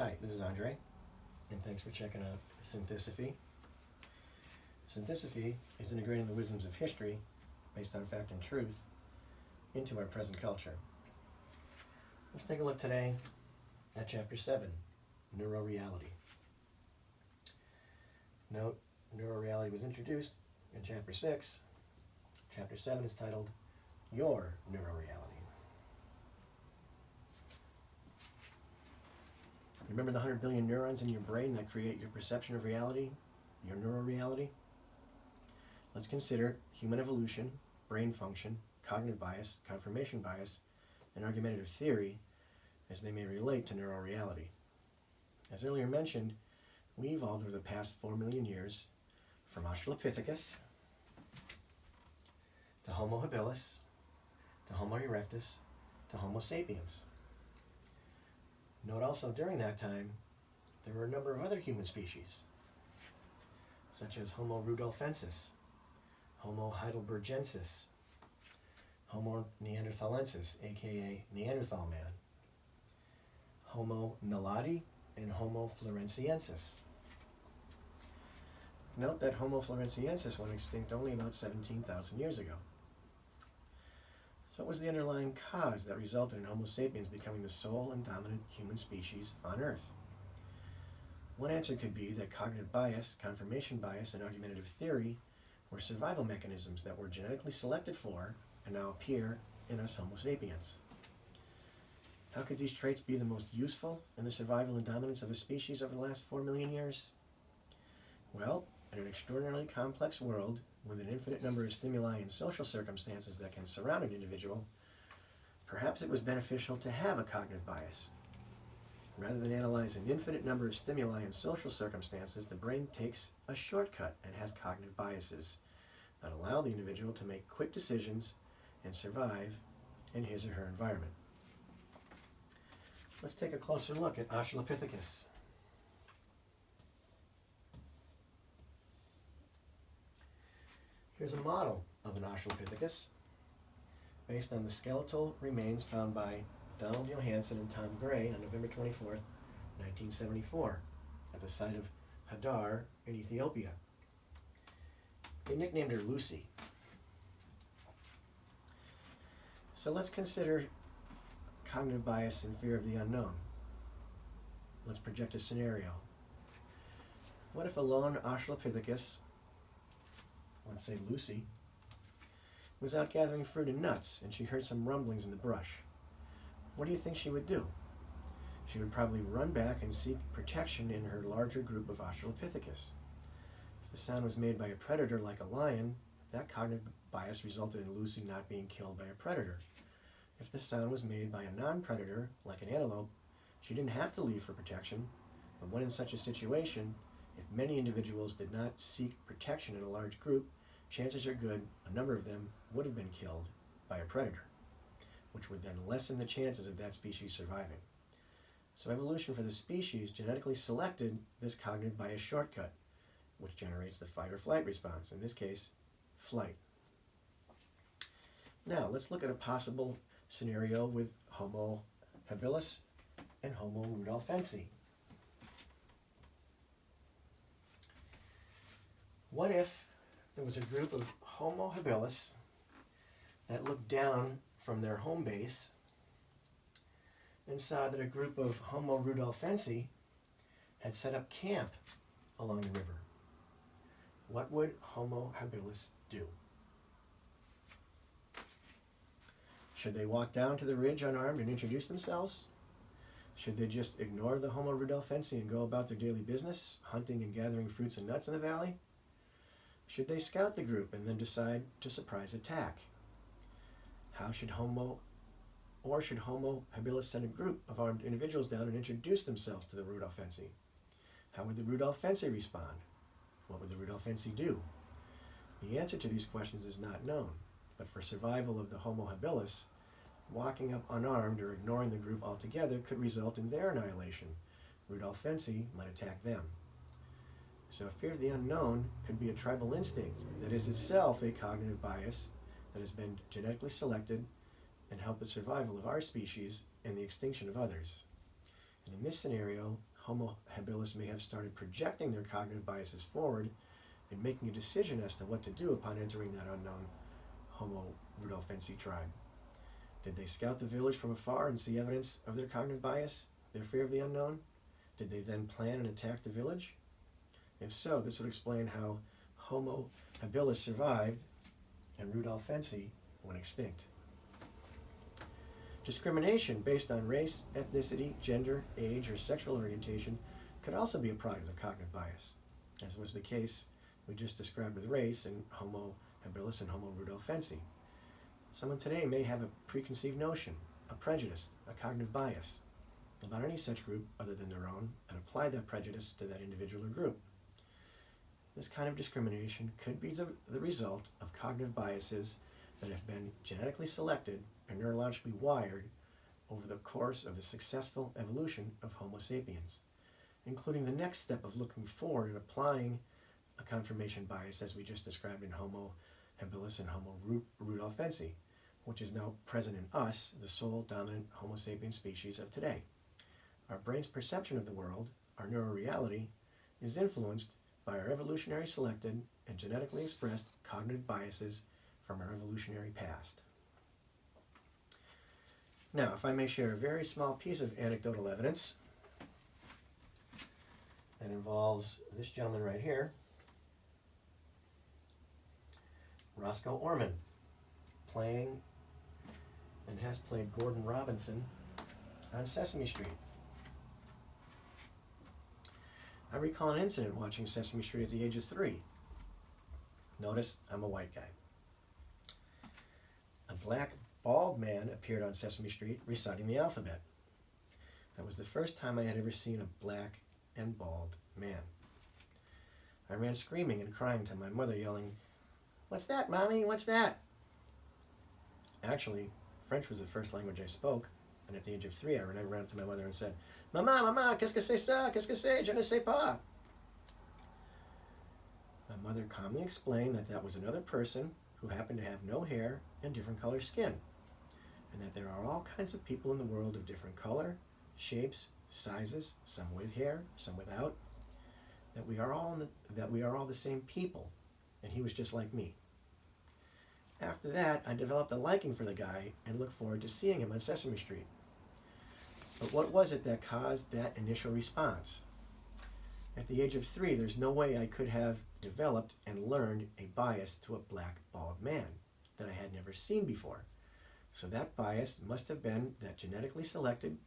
Hi, this is Andre, and thanks for checking out Synthisophy. Synthisophy is integrating the wisdoms of history, based on fact and truth, into our present culture. Let's take a look today at Chapter 7, Neuroreality. Note, Neuroreality was introduced in Chapter 6. Chapter 7 is titled, Your Neuroreality. Remember the 100 billion neurons in your brain that create your perception of reality, your neuroreality? Let's consider human evolution, brain function, cognitive bias, confirmation bias, and argumentative theory as they may relate to neuroreality. As earlier mentioned, we evolved over the past 4 million years from Australopithecus to Homo habilis to Homo erectus to Homo sapiens. Note also during that time, there were a number of other human species, such as Homo rudolfensis, Homo heidelbergensis, Homo neanderthalensis, aka Neanderthal man, Homo naledi, and Homo floresiensis. Note that Homo floresiensis went extinct only about 17,000 years ago. So what was the underlying cause that resulted in Homo sapiens becoming the sole and dominant human species on Earth? One answer could be that cognitive bias, confirmation bias, and argumentative theory were survival mechanisms that were genetically selected for and now appear in us Homo sapiens. How could these traits be the most useful in the survival and dominance of a species over the last 4 million years? Well, in an extraordinarily complex world, with an infinite number of stimuli and social circumstances that can surround an individual, perhaps it was beneficial to have a cognitive bias. Rather than analyze an infinite number of stimuli and social circumstances, the brain takes a shortcut and has cognitive biases that allow the individual to make quick decisions and survive in his or her environment. Let's take a closer look at Australopithecus. Here's a model of an Australopithecus based on the skeletal remains found by Donald Johanson and Tom Gray on November 24th, 1974, at the site of Hadar in Ethiopia. They nicknamed her Lucy. So let's consider cognitive bias and fear of the unknown. Let's project a scenario. What if a lone Australopithecus, let's say Lucy, was out gathering fruit and nuts and she heard some rumblings in the brush? What do you think she would do? She would probably run back and seek protection in her larger group of Australopithecus. If the sound was made by a predator like a lion, that cognitive bias resulted in Lucy not being killed by a predator. If the sound was made by a non-predator like an antelope, she didn't have to leave for protection, but when in such a situation, if many individuals did not seek protection in a large group, chances are good a number of them would have been killed by a predator, which would then lessen the chances of that species surviving. So evolution for the species genetically selected this cognitive bias shortcut, which generates the fight or flight response, in this case, flight. Now, let's look at a possible scenario with Homo habilis and Homo rudolfensis. What if there was a group of Homo habilis that looked down from their home base and saw that a group of Homo rudolfensis had set up camp along the river? What would Homo habilis do? Should they walk down to the ridge unarmed and introduce themselves? Should they just ignore the Homo rudolfensis and go about their daily business, hunting and gathering fruits and nuts in the valley? Should they scout the group and then decide to surprise attack? Should Homo habilis send a group of armed individuals down and introduce themselves to the rudolfensis? How would the rudolfensis respond? What would the rudolfensis do? The answer to these questions is not known, but for survival of the Homo habilis, walking up unarmed or ignoring the group altogether could result in their annihilation. Rudolfensis might attack them. So fear of the unknown could be a tribal instinct that is itself a cognitive bias that has been genetically selected and helped the survival of our species and the extinction of others. And in this scenario, Homo habilis may have started projecting their cognitive biases forward and making a decision as to what to do upon entering that unknown Homo rudolfensi tribe. Did they scout the village from afar and see evidence of their cognitive bias, their fear of the unknown? Did they then plan and attack the village? If so, this would explain how Homo habilis survived and rudolfensi went extinct. Discrimination based on race, ethnicity, gender, age, or sexual orientation could also be a product of cognitive bias, as was the case we just described with race in Homo habilis and Homo rudolfensi. Someone today may have a preconceived notion, a prejudice, a cognitive bias about any such group other than their own, and apply that prejudice to that individual or group. This kind of discrimination could be the result of cognitive biases that have been genetically selected and neurologically wired over the course of the successful evolution of Homo sapiens, including the next step of looking forward and applying a confirmation bias as we just described in Homo habilis and Homo rudolfensi, which is now present in us, the sole dominant Homo sapiens species of today. Our brain's perception of the world, our neuroreality, is influenced by our evolutionary selected and genetically expressed cognitive biases from our evolutionary past. Now, if I may share a very small piece of anecdotal evidence that involves this gentleman right here, Roscoe Norman, playing and has played Gordon Robinson on Sesame Street. I recall an incident watching Sesame Street at the age of 3. Notice, I'm a white guy. A black, bald man appeared on Sesame Street reciting the alphabet. That was the first time I had ever seen a black and bald man. I ran screaming and crying to my mother, yelling, "What's that, Mommy? What's that?" Actually, French was the first language I spoke, and at the age of 3, I ran to my mother and said, "Maman, maman, qu'est-ce que c'est ça? Qu'est-ce que c'est? Je ne sais pas." My mother calmly explained that that was another person who happened to have no hair and different color skin, and that there are all kinds of people in the world of different color, shapes, sizes, some with hair, some without, that we are all the same people, and he was just like me. After that, I developed a liking for the guy and looked forward to seeing him on Sesame Street. But what was it that caused that initial response? At the age of 3, there's no way I could have developed and learned a bias to a black, bald man that I had never seen before. So that bias must have been that genetically selected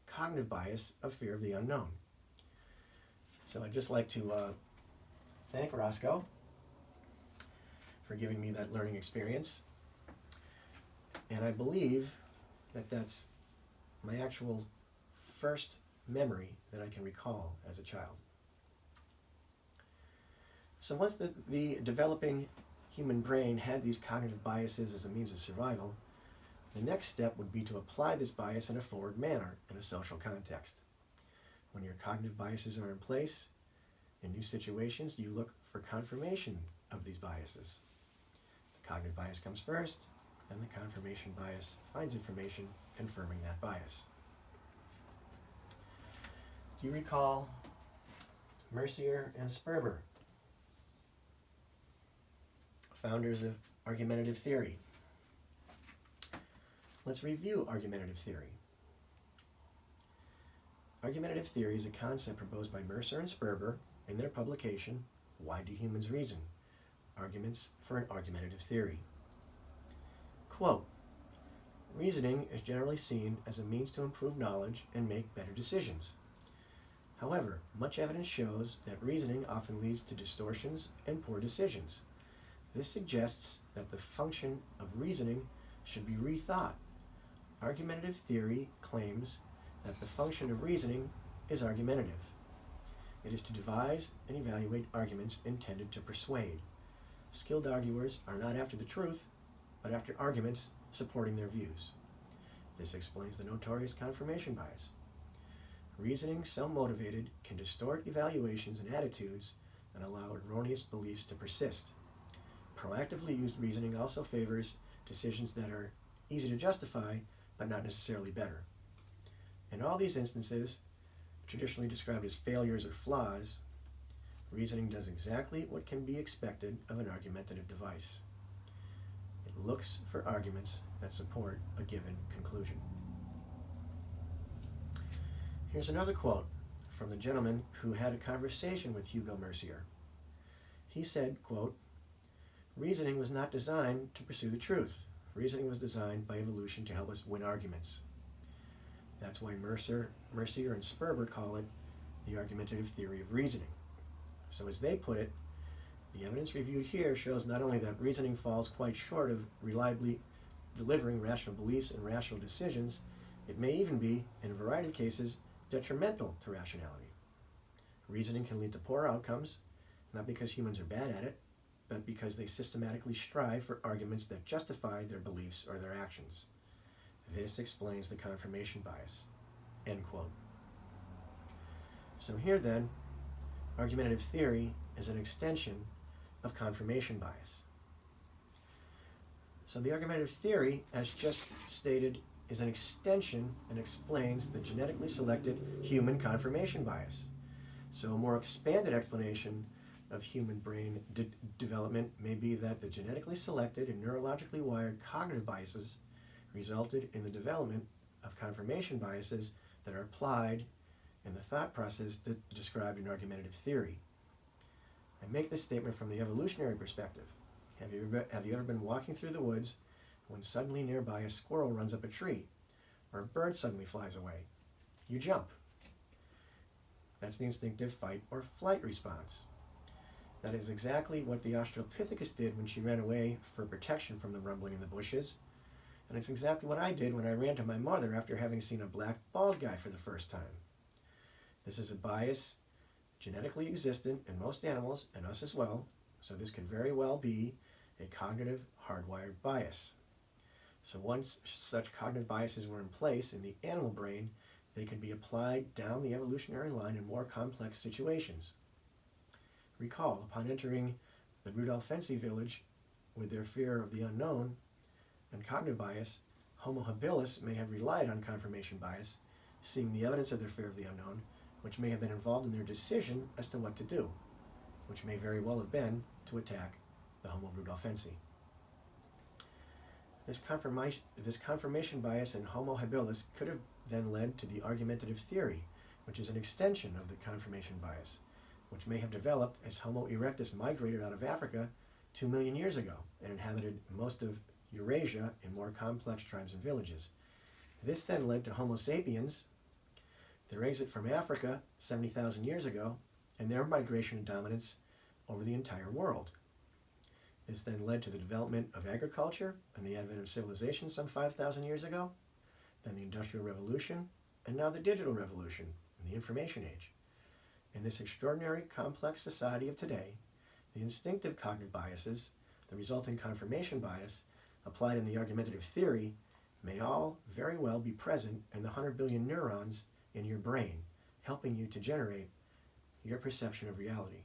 cognitive bias of fear of the unknown. So I'd just like to thank Roscoe for giving me that learning experience. And I believe that that's my actual first memory that I can recall as a child. So once the developing human brain had these cognitive biases as a means of survival, the next step would be to apply this bias in a forward manner in a social context. When your cognitive biases are in place, in new situations, you look for confirmation of these biases. The cognitive bias comes first, and the confirmation bias finds information confirming that bias. Do you recall Mercier and Sperber, founders of argumentative theory? Let's review argumentative theory. Argumentative theory is a concept proposed by Mercier and Sperber in their publication, Why Do Humans Reason? Arguments for an Argumentative Theory. Quote, "Reasoning is generally seen as a means to improve knowledge and make better decisions. However, much evidence shows that reasoning often leads to distortions and poor decisions. This suggests that the function of reasoning should be rethought. Argumentative theory claims that the function of reasoning is argumentative. It is to devise and evaluate arguments intended to persuade. Skilled arguers are not after the truth, but after arguments supporting their views. This explains the notorious confirmation bias. Reasoning so motivated can distort evaluations and attitudes and allow erroneous beliefs to persist. Proactively used reasoning also favors decisions that are easy to justify, but not necessarily better. In all these instances, traditionally described as failures or flaws, reasoning does exactly what can be expected of an argumentative device. It looks for arguments that support a given conclusion. Here's another quote from the gentleman who had a conversation with Hugo Mercier. He said, quote, "Reasoning was not designed to pursue the truth. Reasoning was designed by evolution to help us win arguments." That's why Mercier and Sperber call it the argumentative theory of reasoning. So as they put it, the evidence reviewed here shows not only that reasoning falls quite short of reliably delivering rational beliefs and rational decisions, it may even be, in a variety of cases, detrimental to rationality. Reasoning can lead to poor outcomes, not because humans are bad at it, but because they systematically strive for arguments that justify their beliefs or their actions. This explains the confirmation bias." End quote. So here then, argumentative theory is an extension of confirmation bias. So the argumentative theory, as just stated, is an extension and explains the genetically selected human confirmation bias. So a more expanded explanation of human brain development may be that the genetically selected and neurologically wired cognitive biases resulted in the development of confirmation biases that are applied in the thought process described in argumentative theory. I make this statement from the evolutionary perspective. Have you ever been walking through the woods when suddenly nearby a squirrel runs up a tree or a bird suddenly flies away? You jump. That's the instinctive fight or flight response. That is exactly what the Australopithecus did when she ran away for protection from the rumbling in the bushes. And it's exactly what I did when I ran to my mother after having seen a black bald guy for the first time. This is a bias genetically existent in most animals and us as well, so this could very well be a cognitive hardwired bias. So once such cognitive biases were in place in the animal brain, they could be applied down the evolutionary line in more complex situations. Recall, upon entering the Rudolfensi village with their fear of the unknown and cognitive bias, Homo habilis may have relied on confirmation bias, seeing the evidence of their fear of the unknown, which may have been involved in their decision as to what to do, which may very well have been to attack the Homo rudolfensi. This confirmation bias in Homo habilis could have then led to the argumentative theory, which is an extension of the confirmation bias, which may have developed as Homo erectus migrated out of Africa 2 million years ago and inhabited most of Eurasia in more complex tribes and villages. This then led to Homo sapiens, their exit from Africa 70,000 years ago, and their migration and dominance over the entire world. This then led to the development of agriculture and the advent of civilization some 5,000 years ago, then the Industrial Revolution, and now the Digital Revolution and the Information Age. In this extraordinary, complex society of today, the instinctive cognitive biases, the resulting confirmation bias, applied in the argumentative theory, may all very well be present in the 100 billion neurons in your brain, helping you to generate your perception of reality,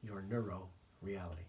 your neuroreality.